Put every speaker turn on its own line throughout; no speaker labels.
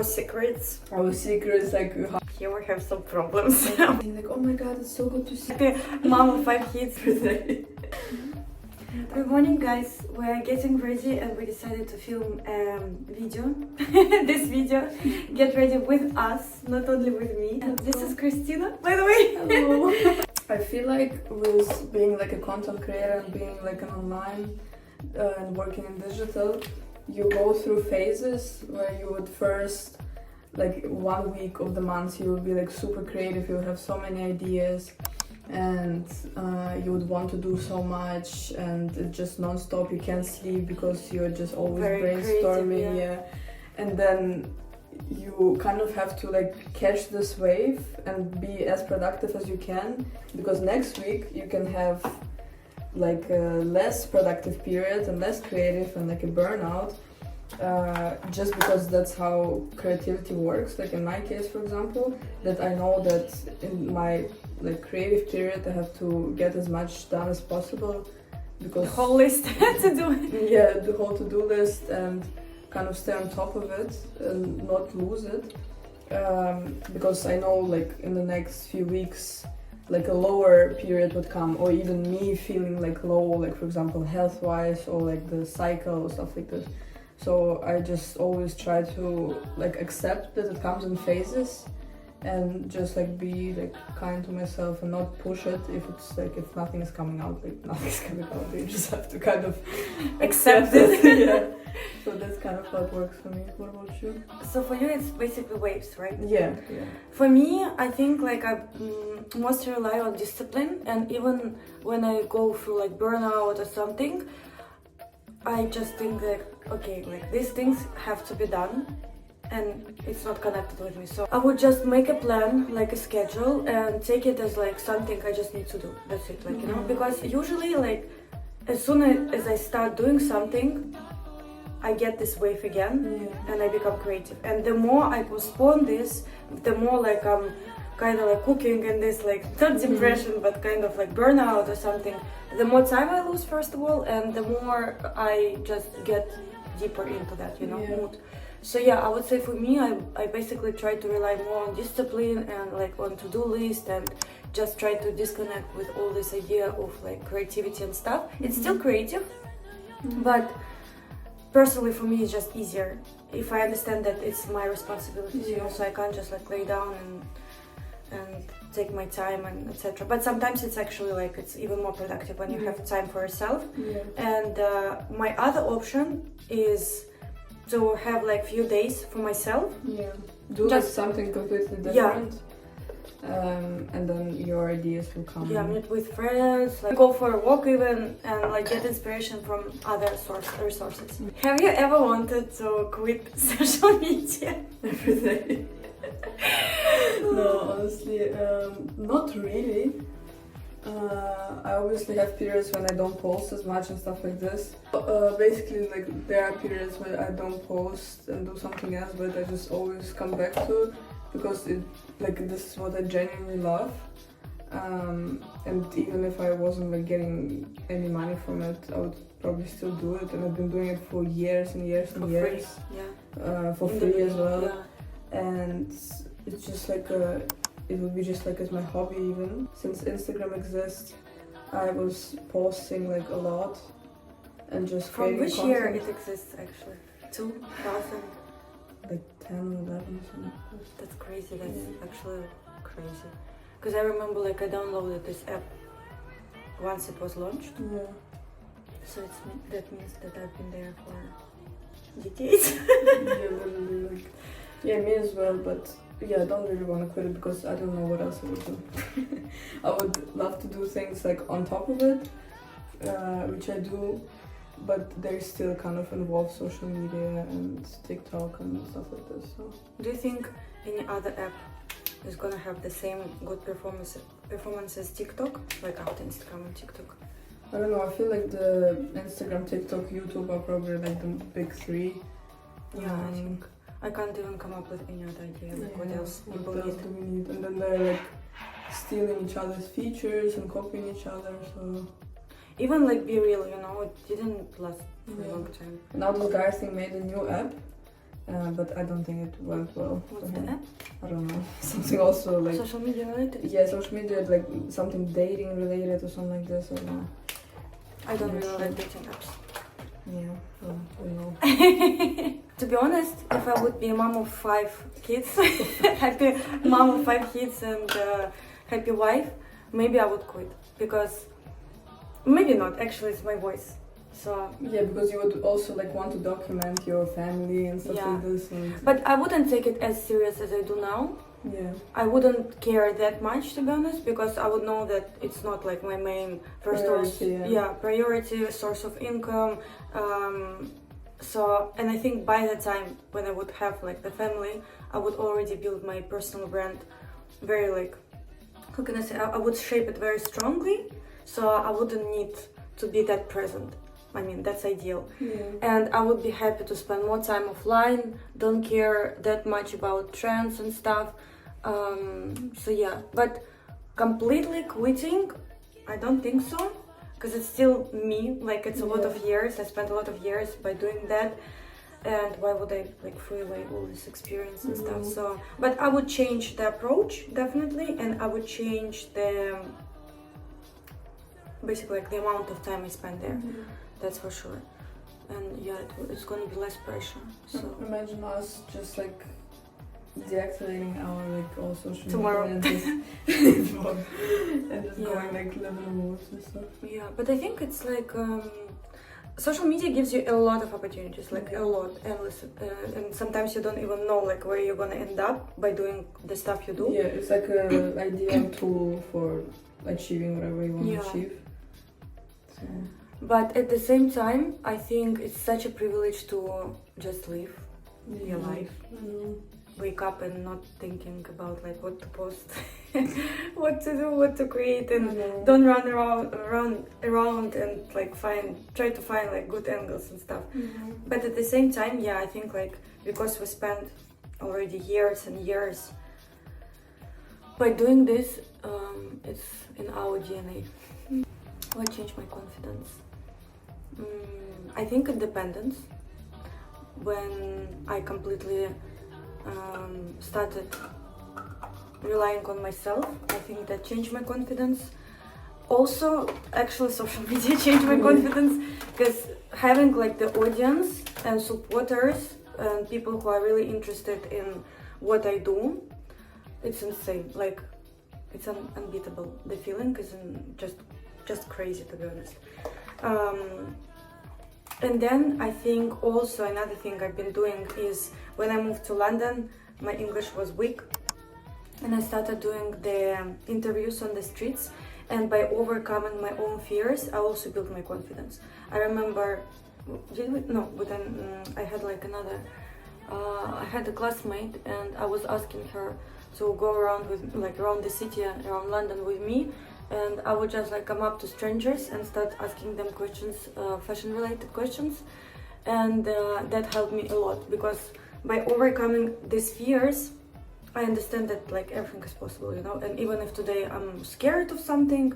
Secrets.
Our secrets, like
Here we have some problems.
like, oh my god, it's so good to see
Mom of 5 kids. Good morning, guys. We're getting ready and we decided to film video. This video. Get ready with us, not only with me. And this is Christina, by the way.
Hello. I feel like with being like a content creator and being like an online and working in digital, you go through phases where you would first, like 1 week of the month, you would be like super creative, you would have so many ideas and you would want to do so much and it's just non-stop, you can't sleep because you're just always
Very
brainstorming.
creative,
yeah. And then you kind of have to like catch this wave and be as productive as you can, because next week you can have like a less productive period and less creative and like a burnout, just because that's how creativity works. Like in my case, for example, that I know that in my like creative period I have to get as much done as possible, because
The whole list to do it.
yeah, the whole to-do list, and kind of stay on top of it and not lose it, because I know like in the next few weeks like a lower period would come, or even me feeling like low, like for example health-wise, or like the cycle or stuff like this. So I just always try to like accept that it comes in phases and just like be like kind to myself and not push it if it's like, if nothing is coming out, like nothing's coming out, you just have to kind of
Accept it.
yeah. So that's kind of how it works for me. What about you?
So for you, it's basically waves, right?
Yeah.
For me, I think like I mostly rely on discipline, and even when I go through like burnout or something, I just think that okay, like these things have to be done, and it's not connected with me. So I would just make a plan, like a schedule, and take it as like something I just need to do. That's it, like you know, because usually like as soon as I start doing something, I get this wave again, and I become creative. And the more I postpone this, the more like I'm kind of like cooking in this like not depression, but kind of like burnout or something. The more time I lose, first of all, and the more I just get deeper into that, you know, mood. So yeah, I would say for me, I basically try to rely more on discipline and like on to-do list, and just try to disconnect with all this idea of like creativity and stuff. It's still creative, but personally for me it's just easier if I understand that it's my responsibilities, you know, so I can't just like lay down and take my time and etc. But sometimes it's actually like it's even more productive when you have time for yourself. And my other option is to have like few days for myself.
Do
Just
something completely different. And then your ideas will come.
Meet with friends, like go for a walk even, and like get inspiration from other resources. Have you ever wanted to quit social media?
Every day. No, honestly, not really. I obviously have periods when I don't post as much and stuff like this. Basically, like there are periods where I don't post and do something else, but I just always come back to it, because it, like, this is what I genuinely love. And even if I wasn't like getting any money from it, I would probably still do it. And I've been doing it for years and years and years. For free as well. And it's just like it would be just like as my hobby even. Since Instagram exists, I was posting like a lot and just
From which
content.
year it exists actually? 2000?
Like 10 or 11 something.
That's crazy, that's actually crazy. Because I remember like I downloaded this app once it was launched. So that means that I've been there for decades.
Literally, like, me as well, but I don't really want to quit it because I don't know what else I would do. I would love to do things like on top of it, which I do, but they still kind of involve social media and TikTok and stuff like this. So.
Do you think any other app is gonna have the same good performance as TikTok, like after Instagram and TikTok?
I don't know, I feel like the Instagram, TikTok, YouTube are probably like the big three.
I think. I can't even come up with any other idea, like what else people
what else do we need? And then they're like stealing each other's features and copying each other, so...
Even like Be Real, you know, it didn't last for a long time.
Now those guys, they made a new app but I don't think it went well for
What's
him.
that?
I don't know. Something also like
Social media related?
yeah, social media like something dating related or something like this. I don't know.
I don't
Not
really
sure.
like dating apps.
Yeah, well, we know.
To be honest, if I would be a mom of 5 kids, happy mom of 5 kids and happy wife, maybe I would quit. Because maybe not. Actually, it's my voice. So.
Yeah, because you would also like want to document your family and stuff
Yeah.
like this. And
But I wouldn't take it as serious as I do now.
yeah.
I wouldn't care that much, to be honest, because I would know that it's not like my main first source,
Priority, yeah.
priority, source of income. So, and I think by the time when I would have like the family, I would already build my personal brand very like, how can I say, I would shape it very strongly, so I wouldn't need to be that present. I mean, that's ideal.
Yeah.
And I would be happy to spend more time offline, don't care that much about trends and stuff. So yeah, but completely quitting, I don't think so, because it's still me, like it's a lot of years, I spent a lot of years by doing that, and why would I like throw away all this experience and stuff. So, but I would change the approach, definitely, and I would change the, basically like the amount of time I spend there. That's for sure. And yeah, it's gonna be less pressure. So
Imagine us just like deactivating our like all social
Tomorrow.
media and just
Yeah.
going like live in the woods and stuff.
yeah, but I think it's like social media gives you a lot of opportunities, like a lot, endless, and sometimes you don't even know like where you're gonna end up by doing the stuff you do.
Yeah, it's like an ideal tool for achieving whatever you want
Yeah.
to achieve. So,
But at the same time, I think it's such a privilege to just live your life.
I know.
Wake up and not thinking about like what to post, what to do, what to create, and
I know.
don't run around and like try to find like good angles and stuff. But at the same time, yeah, I think like because we spent already years and years by doing this, it's in our DNA. What changed my confidence? I think independence. When I completely started relying on myself, I think that changed my confidence. Also, actually, social media changed my confidence, because having like the audience and supporters and people who are really interested in what I do, it's insane. Like, it's unbeatable. The feeling is just crazy, to be honest. And then I think also another thing I've been doing is when I moved to London, my English was weak, and I started doing the interviews on the streets, and by overcoming my own fears, I also built my confidence. I remember, I had like another, I had a classmate, and I was asking her to go around with, like around the city, around London with me, and I would just like come up to strangers and start asking them questions, fashion related questions, and that helped me a lot, because by overcoming these fears, I understand that like everything is possible, you know. And even if today I'm scared of something,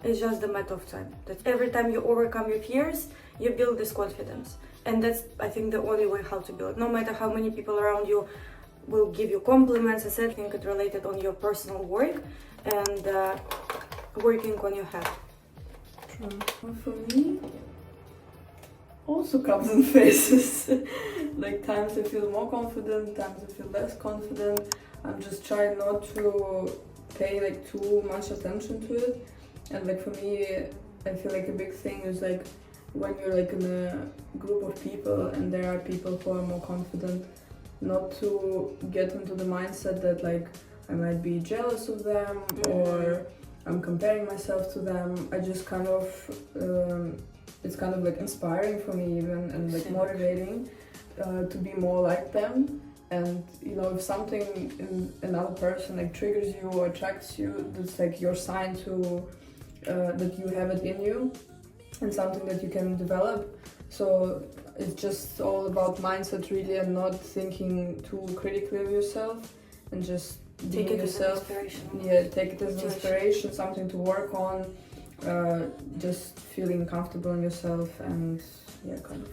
it's just a matter of time. That every time you overcome your fears, you build this confidence, and that's, I think, the only way how to build. No matter how many people around you will give you compliments, I said, I think it related on your personal work and working on your head.
True. Well, for me, also comes in phases. Like times I feel more confident, times I feel less confident. I'm just trying not to pay like too much attention to it. And like for me, I feel like a big thing is like when you're like in a group of people and there are people who are more confident, not to get into the mindset that like I might be jealous of them or I'm comparing myself to them. I just kind of, it's kind of like inspiring for me even, and like motivating to be more like them. And you know, if something in another person like triggers you or attracts you, that's like your sign to that you have it in you and something that you can develop. So it's just all about mindset really, and not thinking too critically of yourself, and just
Take
being
it as
yourself.
inspiration.
Yeah, take it as inspiration, something to work on, just feeling comfortable in yourself, and yeah, kind of.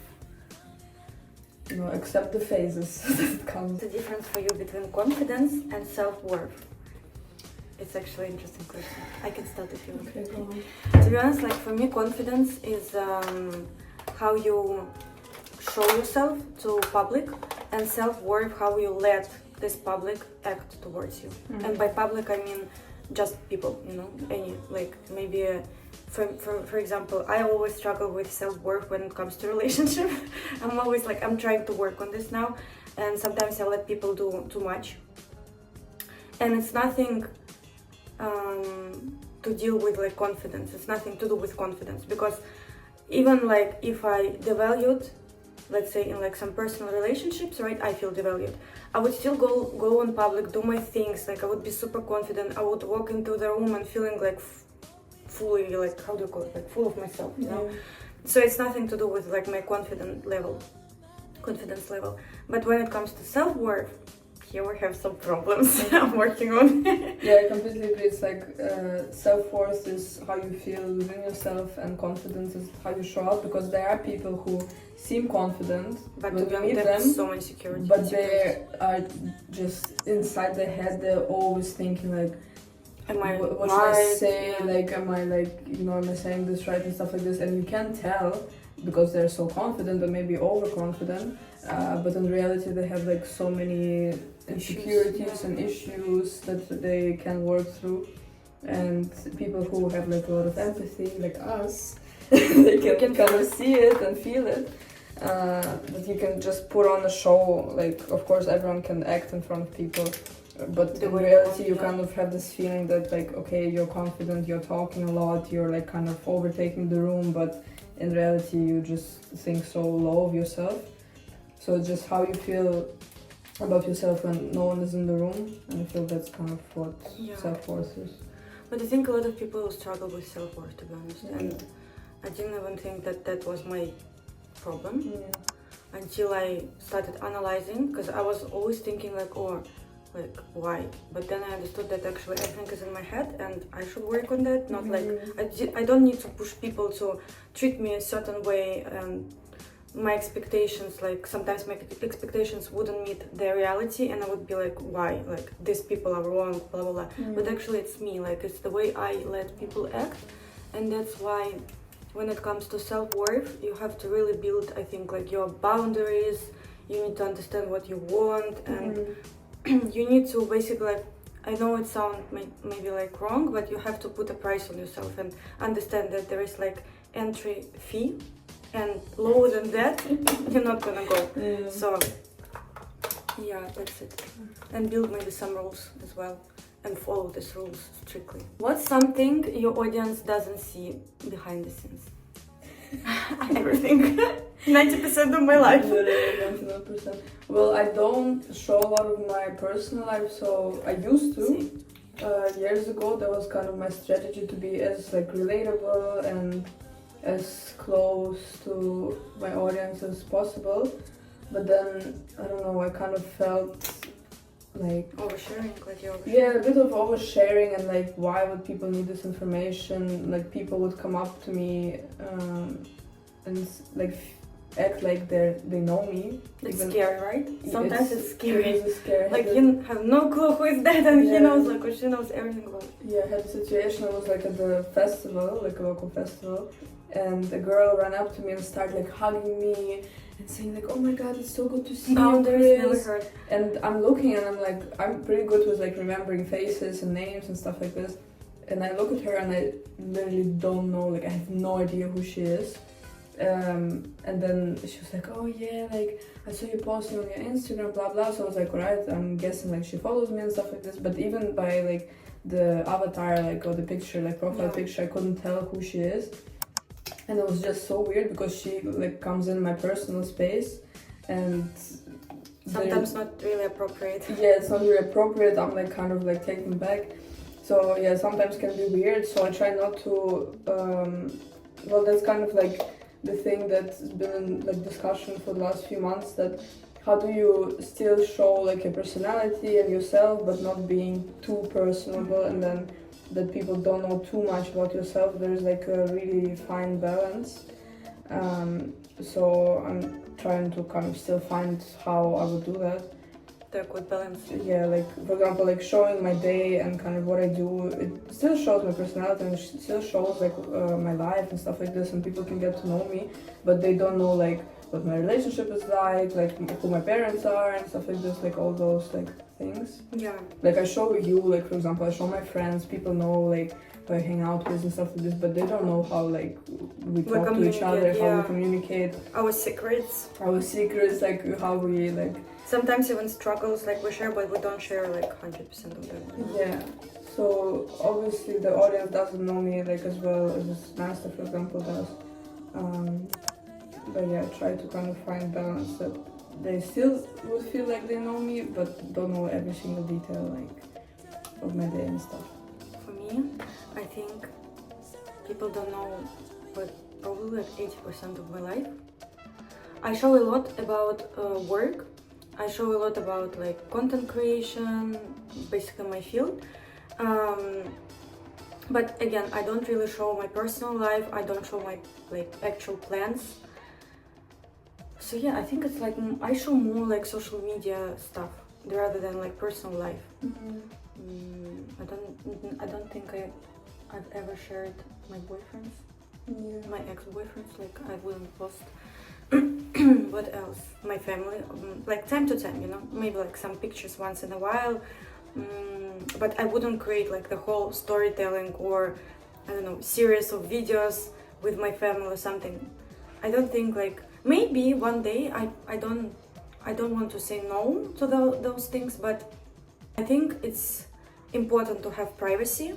accept the phases that come.
What's the difference for you between confidence and self-worth? It's actually an interesting question. I can start if you want.
Okay, go on.
To be honest, like for me, confidence is how you show yourself to public, and self-worth how you let this public act towards you. And by public I mean just people, any like maybe for example, I always struggle with self-worth when it comes to relationship. I'm always like, I'm trying to work on this now, and sometimes I let people do too much, and it's nothing to deal with like confidence. It's nothing to do with confidence, because even like if I devalued, let's say in like some personal relationships, right, I feel devalued, I would still go on public, do my things, like I would be super confident. I would walk into the room and feeling like fully, like, how do you call it, like full of myself, you know. So it's nothing to do with like my confidence level. But when it comes to self-worth, here we have some problems I'm working on.
Yeah, I completely agree. It's like self-worth is how you feel within yourself, and confidence is how you show up, because there are people who seem confident
but
when
to be
you meet
honest,
them,
there's so much security.
but they are just inside their head, they're always thinking like,
am I
what should I
right?
say,
Yeah.
like am I saying this right and stuff like this, and you can tell because they're so confident or maybe overconfident, but in reality they have like so many insecurities and issues that they can work through. And people who have like a lot of empathy, like us, they can kind of see it and feel it. But you can just put on a show, like of course everyone can act in front of people, but in reality you kind of have this feeling that like, okay, you're confident, you're talking a lot, you're like kind of overtaking the room, but in reality you just think so low of yourself. So it's just how you feel about yourself when no one is in the room, and I feel that's kind of what self-worth is.
But I think a lot of people struggle with self-worth, to be honest, and I didn't even think that was my problem until I started analyzing, because I was always thinking like, why? But then I understood that actually everything is in my head and I should work on that. Not like I don't need to push people to treat me a certain way, and my expectations, like sometimes my expectations wouldn't meet their reality, and I would be like, why? Like these people are wrong, blah blah blah. But actually it's me, like it's the way I let people act, and that's why when it comes to self-worth, you have to really build, I think, like your boundaries. You need to understand what you want, and you need to basically, like, I know it sounds maybe like wrong, but you have to put a price on yourself and understand that there is like entry fee, and lower than that you're not gonna go. So yeah, that's it. And build maybe some rules as well, and follow these rules strictly. What's something your audience doesn't see behind the scenes? Everything. 90% of my life.
Literally 99%. Well, I don't show a lot of my personal life, so I used to. Years ago, that was kind of my strategy, to be as like relatable and as close to my audience as possible. But then, I don't know, I kind of felt like
oversharing,
yeah, a bit of oversharing, and like, why would people need this information? Like, people would come up to me and like act like they know me.
It's scary, right? Sometimes it's scary.
It's scary.
Like you have no clue who is that, and he knows, like, or she knows everything about it.
Yeah, I had a situation. I was like at the festival, like a local festival, and a girl ran up to me and started like hugging me and saying like, "Oh my God, it's so good to see you, Chris." And I'm looking and I'm like, I'm pretty good with like remembering faces and names and stuff like this. And I look at her and I literally don't know, like I have no idea who she is. And then she was like, "Oh yeah, like I saw you posting on your Instagram, blah blah." So I was like, alright, I'm guessing like she follows me and stuff like this. But even by like the avatar, like, or the picture, like profile picture, I couldn't tell who she is. And it was just so weird because she like comes in my personal space, and
sometimes not really appropriate.
Yeah, it's not really appropriate. I'm like kind of like taken back. So yeah, sometimes can be weird. So I try not to. Well, that's kind of like the thing that's been in like discussion for the last few months. That how do you still show like your personality and yourself, but not being too personable, and then that people don't know too much about yourself. There's like a really fine balance. So trying to kind of still find how I would do that.
The good balance.
Yeah, like for example, like showing my day and kind of what I do, it still shows my personality and it still shows like my life and stuff like this, and people can get to know me, but they don't know like what my relationship is like who my parents are and stuff like this, like all those like things.
Yeah.
Like I show you, like for example, I show my friends, people know like who I hang out with and stuff like this, but they don't know how like we talk to each other, how
yeah.
we communicate,
Our secrets.
like how we like.
Sometimes even struggles like we share, but we don't share like 100% of them.
Yeah. So obviously the audience doesn't know me like as well as this master, for example, does. But yeah, I try to kind of find balance that they still would feel like they know me, but don't know every single detail like of my day and stuff.
For me, I think people don't know, but probably like 80% of my life. I show a lot about work. I show a lot about like content creation, basically my field. But again, I don't really show my personal life. I don't show my like actual plans. So yeah, I think it's like I show more like social media stuff rather than like personal life. I don't think I've ever shared my boyfriends, my ex-boyfriends. Like I wouldn't post. What else? My family, like time to time, you know, maybe like some pictures once in a while. But I wouldn't create like the whole storytelling or I don't know series of videos with my family or something. I don't think like maybe one day I don't want to say no to those things, but I think it's important to have privacy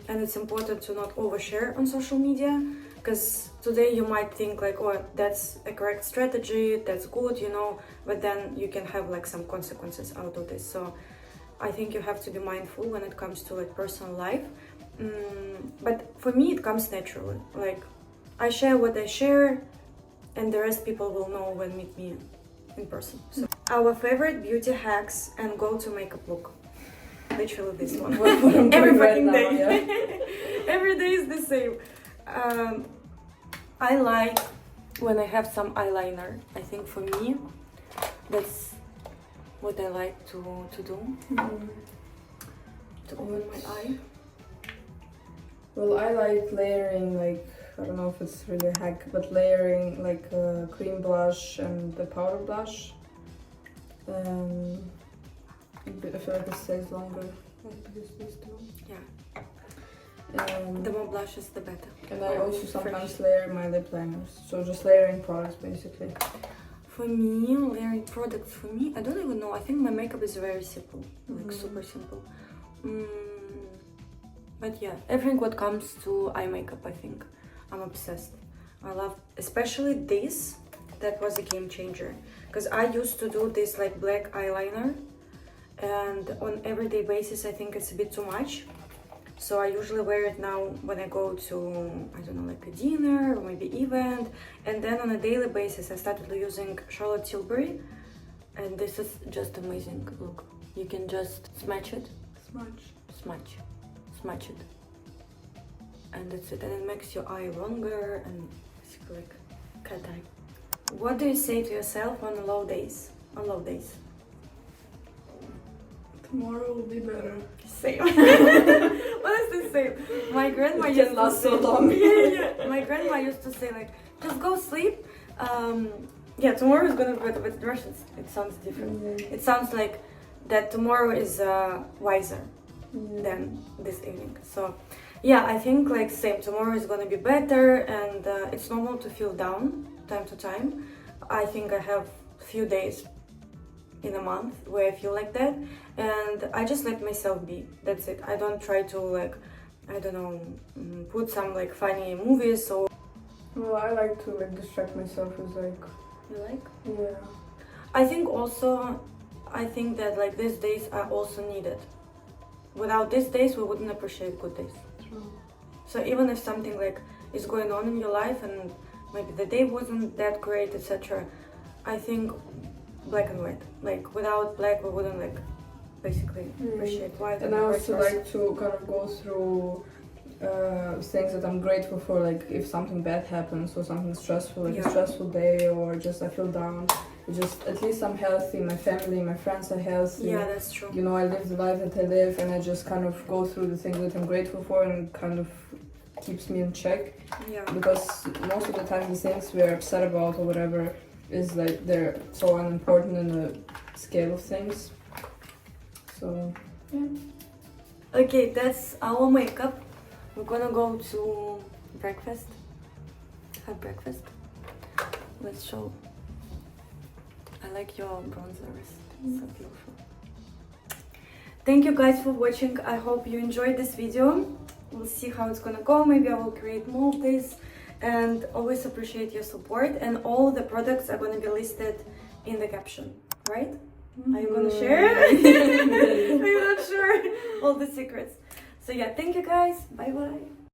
and it's important to not overshare on social media, because today you might think like, oh, that's a correct strategy, that's good, you know, but then you can have like some consequences out of this. So I think you have to be mindful when it comes to like personal life. But for me it comes naturally, like I share what I share and the rest people will know when meet me in person. So our favorite beauty hacks and go-to makeup look. Literally this one. Every fucking day. Yeah. Every day is the same. I like when I have some eyeliner. I think for me that's what I like to do. To open my eye.
Well, I like layering, like, I don't know if it's really a hack, but layering like a cream blush and the powder blush. I feel like it stays longer, like these two.
Yeah.
The
more blushes, the better.
And I also sometimes layer my lip liners. So just layering products, basically.
For me, layering products, for me, I don't even know. I think my makeup is very simple, like super simple. But yeah, everything what comes to eye makeup, I think I'm obsessed. I love, especially this. That was a game changer, because I used to do this like black eyeliner, and on everyday basis I think it's a bit too much. So I usually wear it now when I go to, I don't know, like a dinner or maybe event. And then on a daily basis I started using Charlotte Tilbury, and this is just amazing. Look, you can just smudge it, smudge it, and that's it. And it makes your eye longer and basically like cat eye. What do you say to yourself on low days?
Tomorrow will be better.
Same. Honestly, same. My grandma used to say,
so long.
yeah. My grandma used to say like, just go sleep. Yeah, tomorrow is gonna be better, but in Russian it sounds different. It sounds like that tomorrow is wiser than this evening. So yeah, I think like same. Tomorrow is gonna be better, and it's normal to feel down time to time. I think I have few days in a month where I feel like that, and I just let myself be. That's it. I don't try to like, I don't know, put some like funny movies or.
Well, I like to like distract myself with like.
You like?
Yeah.
I think that like these days are also needed. Without these days, we wouldn't appreciate good days.
True.
So even if something like is going on in your life and maybe the day wasn't that great, etc., I think black and white. Like without black, we wouldn't like basically appreciate white.
And I also like to kind of go through things that I'm grateful for, like if something bad happens or something stressful, like
Yeah.
a stressful day, or just I feel down. Just at least I'm healthy, my family, my friends are healthy.
Yeah, that's true.
You know, I live the life that I live, and I just kind of go through the things that I'm grateful for, and it kind of keeps me in check.
Yeah.
Because most of the time the things we're upset about or whatever is like they're so unimportant in the scale of things. So yeah.
Okay, that's our makeup. We're gonna go to breakfast. Have breakfast. Let's show. I like your bronzers. So beautiful. Thank you guys for watching. I hope you enjoyed this video. We'll see how it's gonna go. Maybe I will create more of this. And always appreciate your support. And all the products are gonna be listed in the caption, right? Are you gonna share? Are you not sure? All the secrets. So yeah, thank you guys. Bye bye.